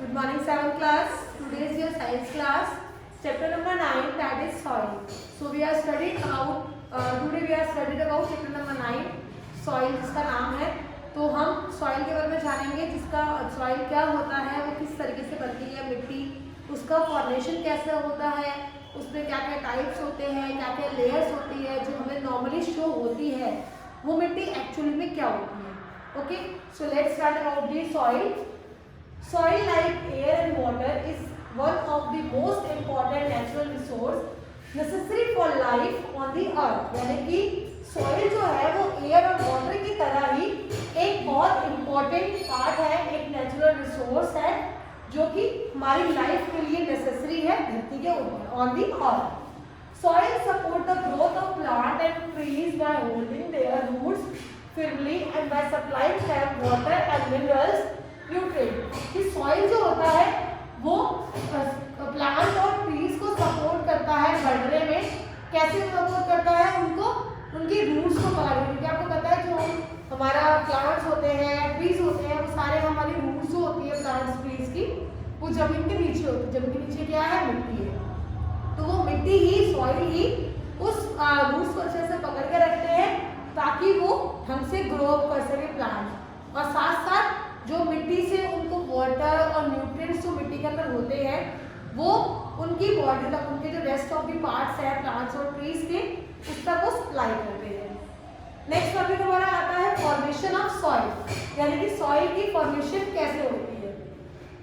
Good morning, 7th class. Today is your science class. Chapter number 9, that is soil. So we are studied about today we are studied about chapter number 9, soil जिसका नाम है. तो हम soil के बारे में जानेंगे, जिसका soil क्या होता है, वो किस तरीके से बनती है मिट्टी, उसका फॉर्मेशन कैसे होता है, उसमें क्या क्या टाइप्स होते हैं, क्या क्या लेयर्स होती है जो हमें नॉर्मली शो होती है, वो मिट्टी एक्चुअली में क्या होती है. Okay, so let's start about the soil. Soil, like air and water, is one of the most important natural resource necessary for life on the earth. यानी कि soil जो है वो air और water की तरह ही एक बहुत important part है, एक natural resource है जो कि हमारी life के लिए necessary है धरती के ऊपर on the earth. Soil support the growth of plant and trees by holding their roots firmly and by supplying them water and minerals. Nutrient कि सॉइल जो होता है वो प्लांट और ट्रीज को सपोर्ट करता है बढ़ने में. कैसे सपोर्ट करता है? उनको उनकी रूट्स को पकड़ने में. क्योंकि आपको पता है जो हमारा प्लांट्स होते हैं, ट्रीज होते हैं, वो सारे हमारी रूट्स जो होती है प्लांट्स ट्रीज की, वो जमीन के नीचे होती है. जमीन के नीचे क्या है? मिट्टी है. तो वो मिट्टी ही, सॉइल ही उस रूट्स को अच्छे से पकड़ के रखते हैं ताकि वो ढंग से ग्रो कर सके प्लांट. और साथ साथ जो मिट्टी से उनको वाटर और न्यूट्रिएंट्स जो मिट्टी के अंदर होते हैं वो उनकी बॉडी तक, उनके जो रेस्ट ऑफ द पार्ट्स है प्लांट्स और ट्रीज के, उस तक वो सप्लाई करते हैं. नेक्स्ट टॉपिक हमारा आता है फॉर्मेशन ऑफ सॉइल. यानी कि सॉइल की फॉर्मेशन कैसे होती है.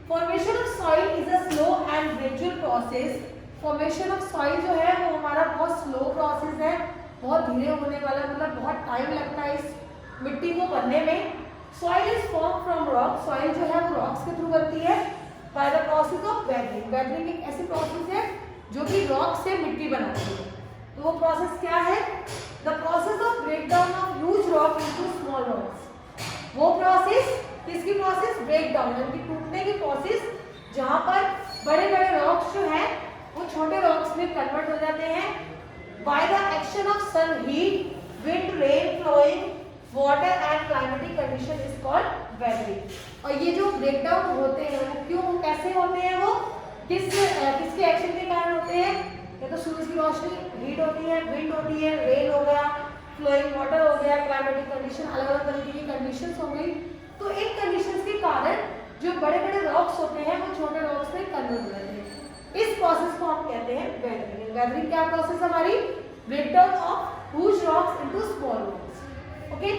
Formation of soil is a slow and gradual process. Formation of soil जो है वो हमारा बहुत स्लो प्रोसेस है, बहुत धीरे होने वाला, मतलब बहुत टाइम लगता है इस मिट्टी को बनने में. Soil is formed from rock. Soil जो है वो rocks के थ्रू बनती है by the process of weathering. Weathering एक ऐसी प्रोसेस है जो कि रॉक से मिट्टी बनाती है. तो वो प्रोसेस क्या है? The process of breakdown of huge rock into small rocks. वो प्रोसेस, किसकी प्रोसेस? ब्रेकडाउन यानी कि टूटने की प्रोसेस, जहाँ पर बड़े बड़े रॉक्स जो है वो छोटे रॉक्स में कन्वर्ट हो जाते हैं by the action of sun, heat, wind, rain flowing, water and climatic condition is called weathering. और ये जो ब्रेकडाउन होते हैं वो क्यों, कैसे होते हैं, वो किसके एक्शन के कारण होते हैं? या तो सूरज की रोशनी, हीट होती है, विंड होती है, रेन हो गया, फ्लोइंग वाटर हो गया, क्लाइमेटिक कंडीशन, अलग अलग तरीके की कंडीशंस हो गई. तो इन कंडीशंस के कारण जो बड़े बड़े रॉक्स होते हैं वो छोटे रॉक्स में कन्वर्ट हो जाते हैं. इस प्रोसेस को हम कहते हैं वेदरिंग. वेदरिंग क्या प्रोसेस हमारी? Breakdown of huge rocks into small rocks. Okay,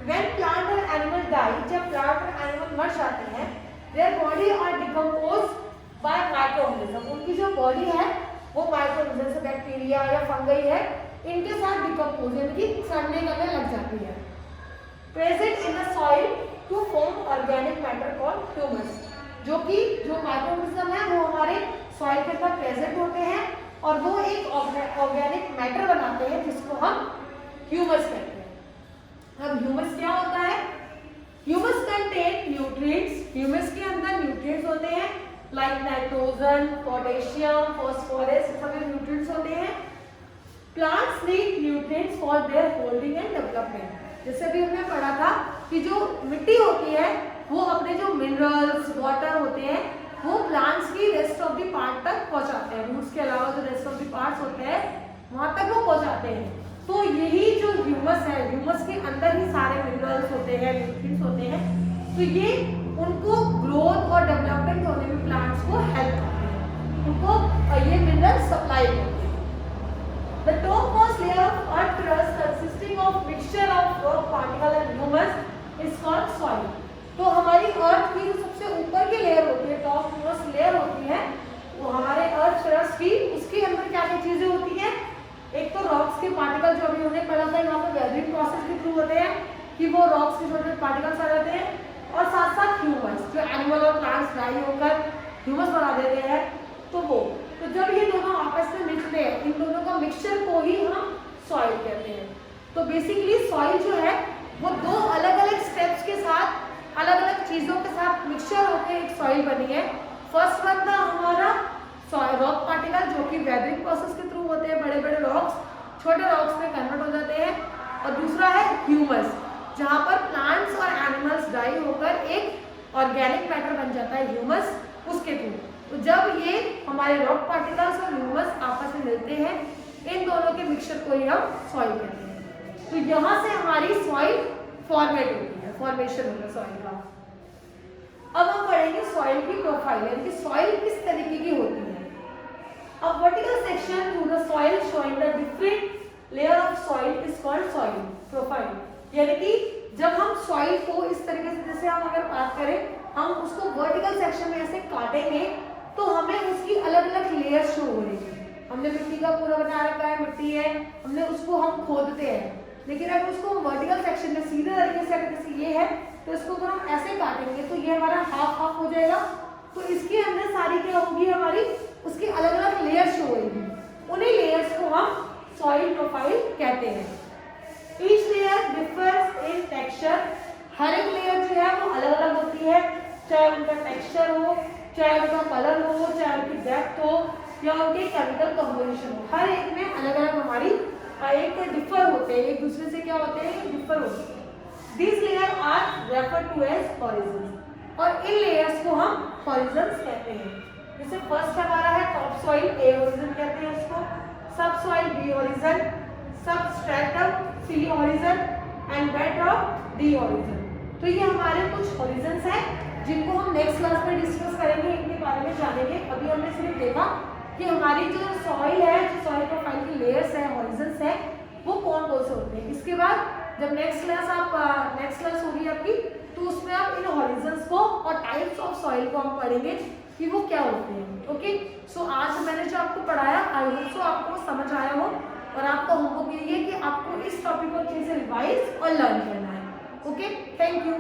when plant or animal die, जब plant और animal मर जाते हैं, their body are decomposed by microorganism. उनकी जो बॉडी है वो माइक्रोऑर्गेनिज्म से, बैक्टीरिया या फंगई है, इनके साथ डिकम्पोज यानी कि सड़ने करने लग जाती है. Present in the soil to form organic matter called humus. जो कि जो माइक्रोऑर्गेनिज्म है वो हमारे सॉइल के अंदर प्रेजेंट होते हैं और वो एक ऑर्गेनिक मैटर बनाते हैं जिसको हम ह्यूमस कहते हैं. अब ह्यूमस क्या होता है? Humus contain nutrients. ह्यूमस के अंदर न्यूट्रिएंट्स होते हैं लाइक नाइट्रोजन, पोटेशियम, फास्फोरस, सभी न्यूट्रिएंट्स होते हैं. Plants need nutrients for their holding and development. जैसे भी हमने पढ़ा था कि जो मिट्टी होती है वो अपने जो मिनरल्स, वाटर होते हैं वो प्लांट्स की रेस्ट ऑफ द पार्ट तक पहुंचाते हैं. रूट्स के अलावा जो रेस्ट ऑफ द पार्ट्स होते हैं वहां तक वो पहुंचाते हैं. तो यही जो ह्यूमस है, ह्यूमस के अंदर ही सारे मिनरल्स होते हैं, न्यूट्रिएंट्स होते हैं. तो ये उनको ग्रोथ और डेवलपमेंट होने में प्लांट्स को हेल्प करते हैं, उनको ये मिनरल्स सप्लाई करते हैं. The top most layer of earth crust consisting of mixture of rock particle and humus is called soil. तो हमारी अर्थ की जो सबसे ऊपर की लेयर होती है, टॉप मोस्ट लेयर होती है, वो हमारे अर्थ क्रस्ट की, उसके अंदर क्या क्या चीजें होती हैं? एक तो रॉक्स के पार्टिकल जो अभी हमने पढ़ा था यहाँ पे वेदरिंग प्रोसेस के थ्रू होते हैं कि वो रॉक्स के छोटे पार्टिकल्स आ जाते हैं, और साथ साथ ह्यूमस जो एनिमल और प्लांट्स ड्राई होकर ह्यूमस बना देते हैं. तो जब ये दोनों आपस में मिलते हैं, इन दोनों का मिक्सचर को ही हम सॉइल कहते हैं. तो बेसिकली सॉइल जो है वो दो अलग अलग स्टेप्स के साथ, अलग अलग चीजों के साथ मिक्सचर होकर एक सॉइल बनी है. फर्स्ट वन था हमारा रॉक पार्टिकल जो कि वेदरिंग प्रोसेस के थ्रू होते हैं, बड़े बड़े रॉक्स छोटे रॉक्स में कन्वर्ट हो जाते हैं. और दूसरा है ह्यूमस, जहाँ पर प्लांट्स और एनिमल्स डाई होकर एक ऑर्गेनिक मैटर बन जाता है ह्यूमस उसके थ्रू। तो जब ये हमारे रॉक पार्टिकल्स और ह्यूमस आपस में मिलते हैं, इन दोनों के मिक्सचर को ही हम सॉइल कहते हैं। तो यहाँ से हमारी सॉइल फॉर्मेट होती है, फॉर्मेशन होता है सॉइल का। अब हम पढ़ेंगे सॉइल की प्रोफाइल, यानी कि सॉइल किस तरीके की होती है। अब vertical section through the soil showing the different layer of soil is called soil profile. यानी कि जब हम सॉइल को इस तरीके से, जैसे हम अगर बात करें, हम उसको वर्टिकल सेक्शन में ऐसे काटेंगे तो हमें उसकी अलग अलग लेयर शो हो रही है। हमने मिट्टी का पूरा बना रखा है, मिट्टी है, हमने उसको हम खोदते हैं, लेकिन अगर उसको वर्टिकल सेक्शन में सीधे तरीके से, अगर जैसे ये है तो इसको अगर हम ऐसे काटेंगे तो ये हमारा हाफ हाफ हो जाएगा। तो इसके अंदर सारी क्या होगी, हमारी उसकी अलग अलग लेयर्स शो होगी। उन्हीं लेयर्स को हम सॉइल प्रोफाइल कहते हैं। Each layer differs in texture. हर एक लेयर जो है वो अलग अलग होती है, चाहे उनका टेक्सचर हो, चाहे उनका कलर हो, चाहे उनकी डेप्थ हो, या उनके केमिकल कंपोजिशन हो। हर एक में अलग अलग हमारी एक डिफर होते हैं, एक दूसरे से क्या होते हैं, डिफर होते हैं। These layers are referred to as horizons, और इन लेयर्स को हम horizons कहते हैं। जैसे फर्स्ट हमारा है टॉप सॉइल, ए होरिजन कहते हैं उसको, subsoil B horizon, substratum C horizon and bedrock D horizon. तो ये हमारे कुछ होरिजन्स हैं जिनको हम नेक्स्ट क्लास में डिस्कस करेंगे, इनके बारे में जानेंगे। अभी हमने सिर्फ देखा कि हमारी जो सॉइल है, जो सॉइल प्रोफाइल की लेयर्स है, होरिजन्स है, वो कौन कौन से होते हैं। इसके बाद जब नेक्स्ट क्लास होगी आपकी, तो उसमें आप इन हॉरिजन्स को और टाइप्स ऑफ सॉइल को हम पढ़ेंगे कि वो क्या होते हैं। ओके, सो आज मैंने जो आपको पढ़ाया, आई होप सो आपको समझ आया हो, और आपका होमवर्क ये है कि आपको इस टॉपिक को अच्छे से रिवाइज और लर्न करना है। Okay, thank you.